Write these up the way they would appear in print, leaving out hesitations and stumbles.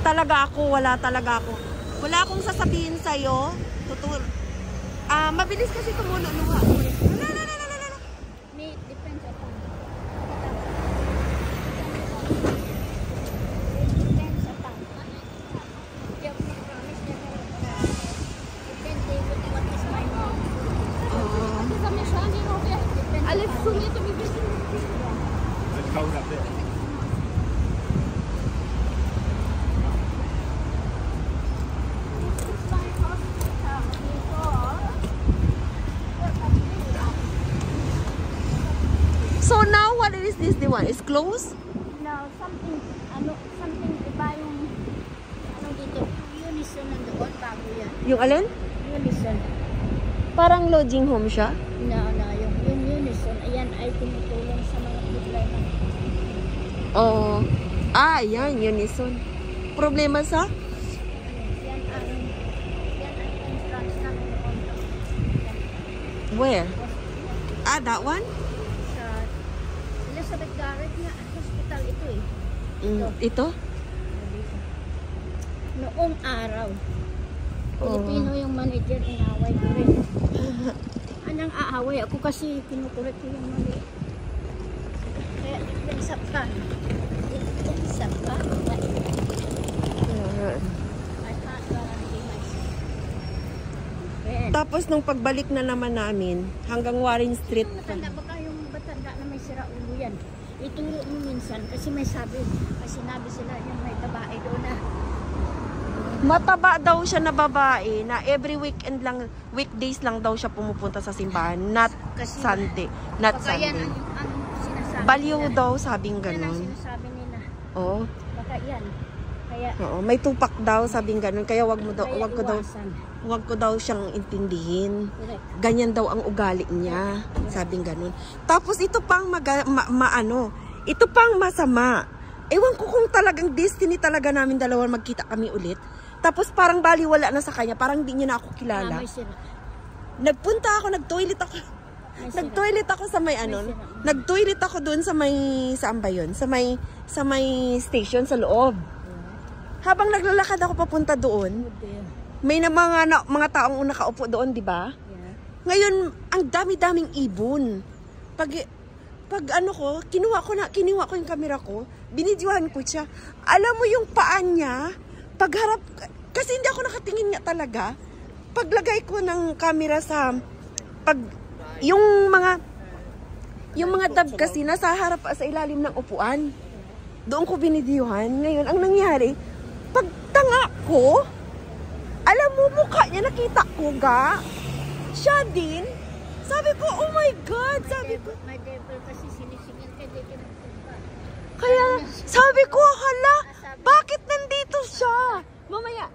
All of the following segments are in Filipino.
talaga ako, wala talaga ako. Wala akong sasabihin sa'yo. Mabilis kasi tumululuha. May depends upon. Depends upon. You have to promise that then they will what is my mom. Alex, sumito mi visit. Let's go up there. So now, what is this? The one is closed? No, something iba yung dito, Unison nandoon, bago yan. Yung alin? Unison. Parang lodging home siya? No, yung Unison, ayan ay tumutulong sa mga problema. Oo. Yan, Unison. Problema sa? Yan ang entrance ng condo. Where? That one? Sa Elizabeth Garrett nga, hospital ito eh. Ito? Noong araw, Pilipino yung manager, inaway ko rin. Anong aaway? Ako kasi kinukulit ko yung mali. Kaya dipinsa pa. Dipinsa pa. Tapos nung pagbalik na naman namin, hanggang Warren Street. Matanda ba kayong batanda na may sira ulo yan? Ituro mo minsan kasi may sinabi sila yung may babae doon na Mataba daw siya na babae na every weekend lang, weekdays lang daw siya pumupunta sa simbahan, not kasi Sunday. Not baka yan Sunday. ang sinasabi Baliw nila. daw, sabing Yan ang ganon. sinasabi nila. Oo. Baka yan. Kaya Oo, may tupak daw, sabing ganon. Kaya wag iwasan. ko daw siyang intindihin. Correct. Ganyan daw ang ugali niya, sabing ganon. Tapos ito pang ito pang masama. Ewan ko kung talagang destiny talaga namin dalawa magkita kami ulit. Tapos parang baliwala na sa kanya, parang hindi niya na ako kilala. May sira. Nagpunta ako, nag-toilet ako sa may nag-toilet ako doon sa may, saan ba yun? Sa may station sa loob. Habang naglalakad ako papunta doon, may mga taong nakaupo doon, di ba? Yeah. Ngayon, ang dami-daming ibon. Pag kinuha ko yung camera ko, binidyohan ko siya. Alam mo yung paan niya, pagharap, kasi hindi ako nakatingin nga talaga. Paglagay ko ng camera yung mga dab kasi nasa harap sa ilalim ng upuan. Doon ko binidyohan. Ngayon, ang nangyari, pagtanga ko, alam mo, mukha niya nakita ko ga. Siya din. Sabi ko, oh my God, sabi ko. My devil kasi sinisingil ka dito. Kaya, sabi ko, hala, bakit nandito siya? Mamaya,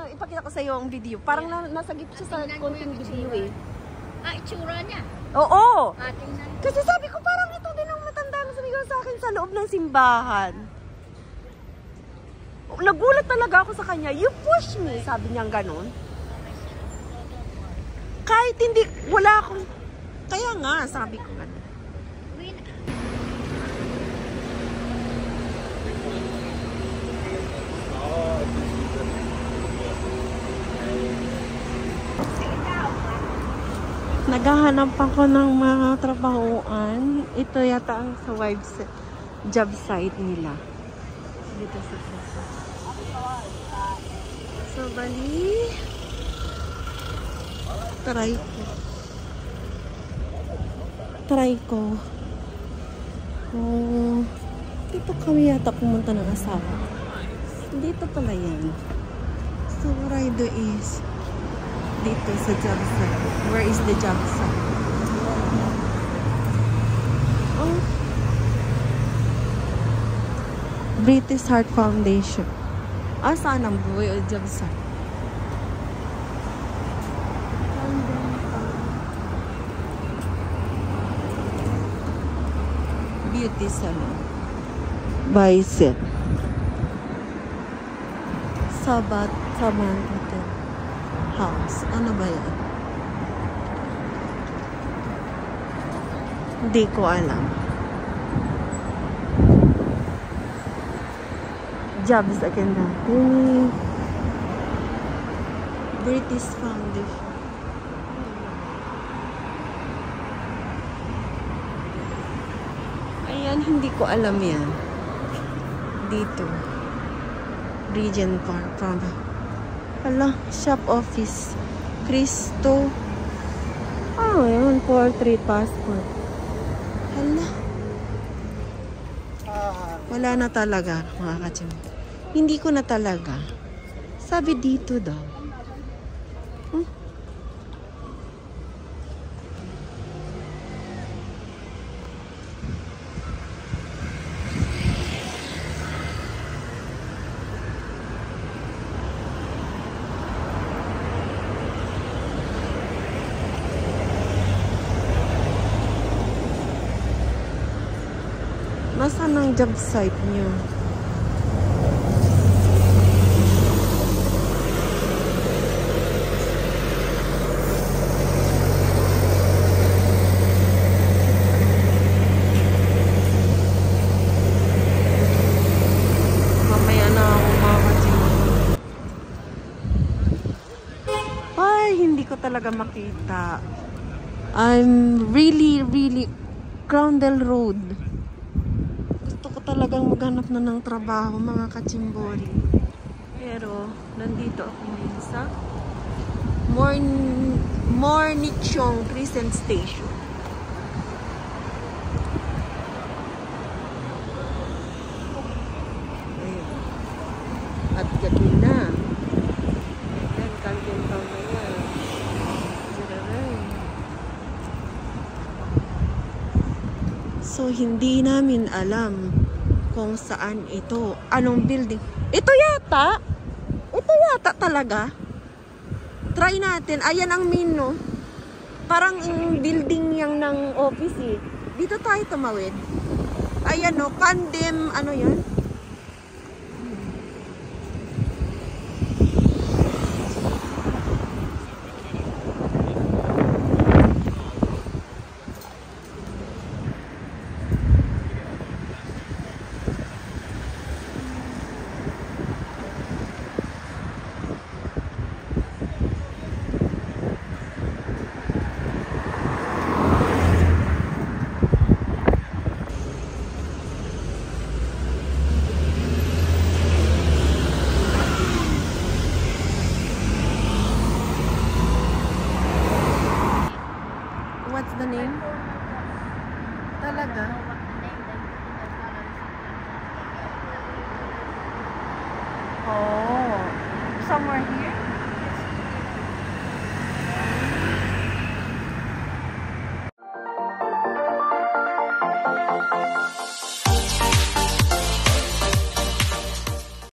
ipakita ko sa iyo ang video. Parang nasagip siya sa konting video eh. Itsura niya. Oo. Tingnan. Kasi sabi ko, parang ito din ang matanda na sumigaw sa akin sa loob ng simbahan. Nagulat talaga ako sa kanya. You push me, sabi niya ganon. Kahit hindi, wala akong, kaya nga, sabi ko ganon. Naghahanap ako ng mga trabahoan. Ito yata ang sa job site nila. Dito sa Quezon. So, bali. Try ko. Dito kami yata pumunta ng asawa. Dito pala yan. So, what I do is dito sa job site. Where is the job site? Oh. British Heart Foundation. Saan ang buhay o job site? Beauty salon. Bicep. Samantha House. Ano ba yan? Hindi ko alam. jobs again natin. British Foundation. Ayan, hindi ko alam yan. Dito. Regent Park. Hala, shop office. Cristo. Ah, yun. Portrait passport. Hala. Wala na talaga, mga kachim. Hindi ko na talaga. Sabi dito daw. Nasaan ang job site niyo? Mamaya na ako makakaching. Ay, hindi ko talaga makita. I'm really Groundel Road. Talagang maghanap na ng trabaho, mga kachimbori. Pero nandito ako ngayon sa Mornichong Crescent Station. Ayan. At gabi na. Ayan, Camden Town na yan. So, hindi namin alam kung saan ito. Anong building? Ito yata talaga. Try natin. Ayan ang menu. Parang building yang ng office eh. Dito tayo tumawid. Ayan o, Pandem, ano yan? What's the name? Talaga? Oh, somewhere here?